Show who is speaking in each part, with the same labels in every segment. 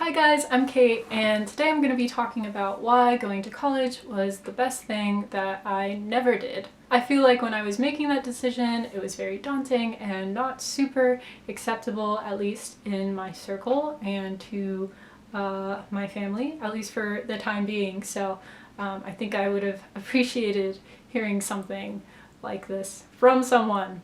Speaker 1: Hi guys, I'm Kate, and today I'm going to be talking about why going to college was the best thing that I never did. I feel like when I was making that decision, it was very daunting and not super acceptable, at least in my circle and to my family, at least for the time being. So I think I would have appreciated hearing something like this from someone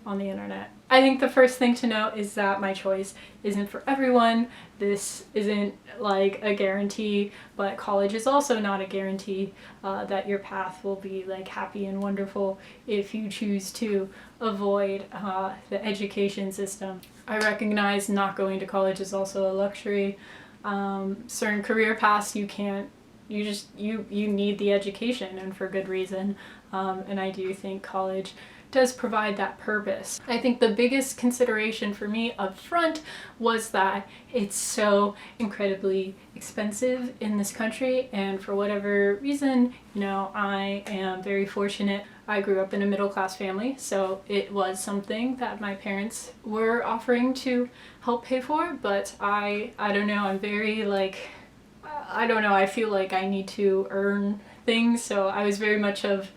Speaker 1: on the internet. I think the first thing to note is that my choice isn't for everyone. This isn't like a guarantee, but college is also not a guarantee that your path will be like happy and wonderful if you choose to avoid the education system. I recognize not going to college is also a luxury. Certain career paths you need the education, and for good reason. And I do think college does provide that purpose. I think the biggest consideration for me up front was that it's so incredibly expensive in this country, and for whatever reason, I am very fortunate. I grew up in a middle-class family, so it was something that my parents were offering to help pay for, but I don't know, I'm very I don't know, I feel like I need to earn things, so I was very much of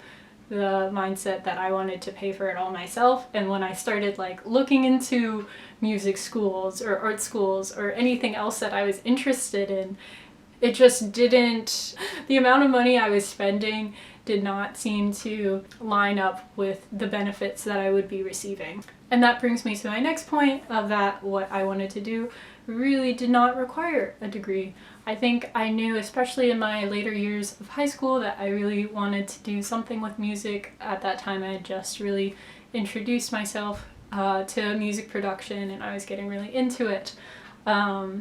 Speaker 1: the mindset that I wanted to pay for it all myself. And when I started looking into music schools or art schools or anything else that I was interested in, it just didn't, the amount of money I was spending did not seem to line up with the benefits that I would be receiving. And that brings me to my next point of that what I wanted to do really did not require a degree. I think I knew, especially in my later years of high school, that I really wanted to do something with music. At that time, I had just really introduced myself to music production, and I was getting really into it.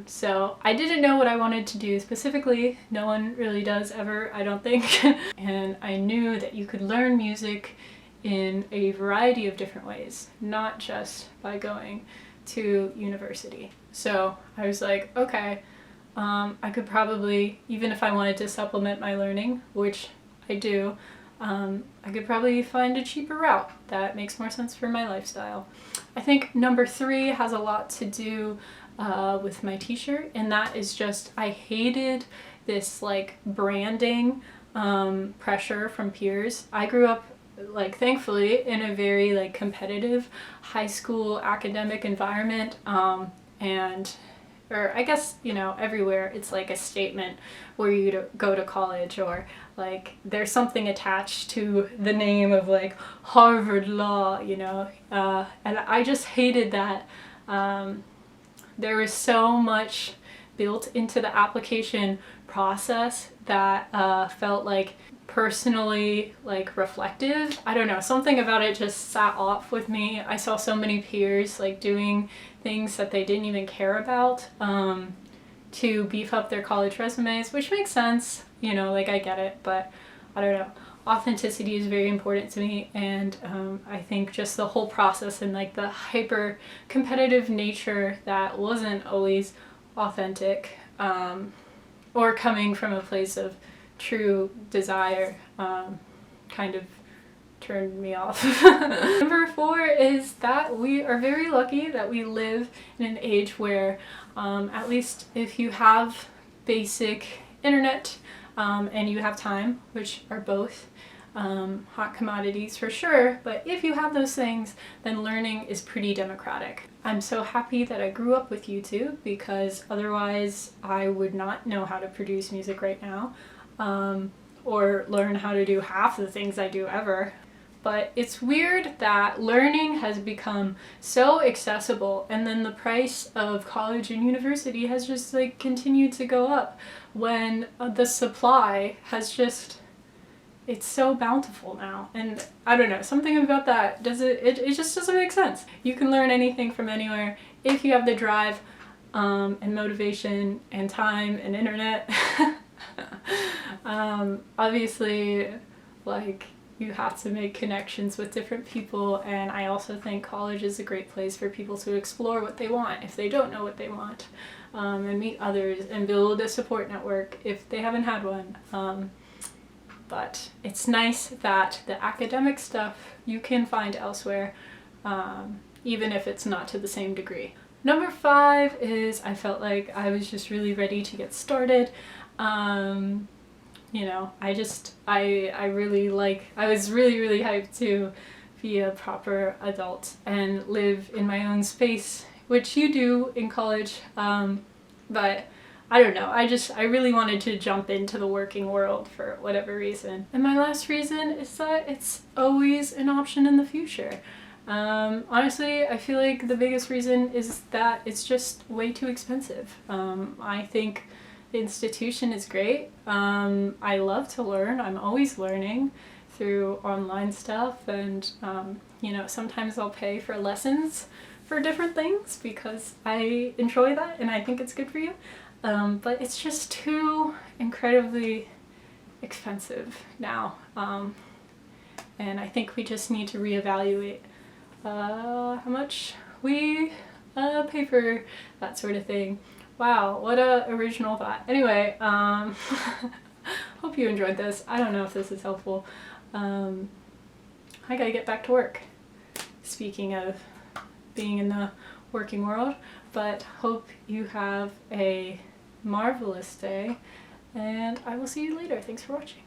Speaker 1: So I didn't know what I wanted to do specifically. No one really does ever, I don't think. And I knew that you could learn music in a variety of different ways, not just by going to university. So I was like, okay, I could probably, even if I wanted to supplement my learning, which I do, I could probably find a cheaper route that makes more sense for my lifestyle. I think number 3 has a lot to do with my t-shirt, and that is just, I hated this branding pressure from peers. I grew up thankfully in a very competitive high school academic environment, or I guess, everywhere it's a statement where you go to college, or there's something attached to the name of Harvard Law, and I just hated that. There was so much built into the application process that felt personally reflective. I don't know, something about it just sat off with me. I saw so many peers doing things that they didn't even care about to beef up their college resumes, which makes sense, I get it, but I don't know. Authenticity is very important to me, and I think just the whole process and the hyper competitive nature that wasn't always authentic or coming from a place of true desire kind of turned me off. Number 4 is that we are very lucky that we live in an age where at least if you have basic internet and you have time, which are both hot commodities for sure, but if you have those things, then learning is pretty democratic. I'm so happy that I grew up with YouTube, because otherwise I would not know how to produce music right now, or learn how to do half the things I do ever. But it's weird that learning has become so accessible, and then the price of college and university has just continued to go up, when the supply has just, it's so bountiful now. And I don't know, something about that, it just doesn't make sense. You can learn anything from anywhere if you have the drive and motivation and time and internet. Obviously, you have to make connections with different people, and I also think college is a great place for people to explore what they want if they don't know what they want, and meet others and build a support network if they haven't had one. But it's nice that the academic stuff you can find elsewhere, even if it's not to the same degree. Number 5 is I felt like I was just really ready to get started. You know, I was really hyped to be a proper adult and live in my own space, which you do in college, but I don't know, I really wanted to jump into the working world for whatever reason. And my last reason is that it's always an option in the future. Honestly, I feel like the biggest reason is that it's just way too expensive. I think the institution is great. I love to learn. I'm always learning through online stuff, and you know, sometimes I'll pay for lessons for different things because I enjoy that and I think it's good for you. But it's just too incredibly expensive now. And I think we just need to reevaluate how much we pay for that sort of thing. Wow, what a original thought. Anyway, hope you enjoyed this. I don't know if this is helpful. I gotta get back to work. Speaking of being in the working world, but hope you have a marvelous day, and I will see you later. Thanks for watching.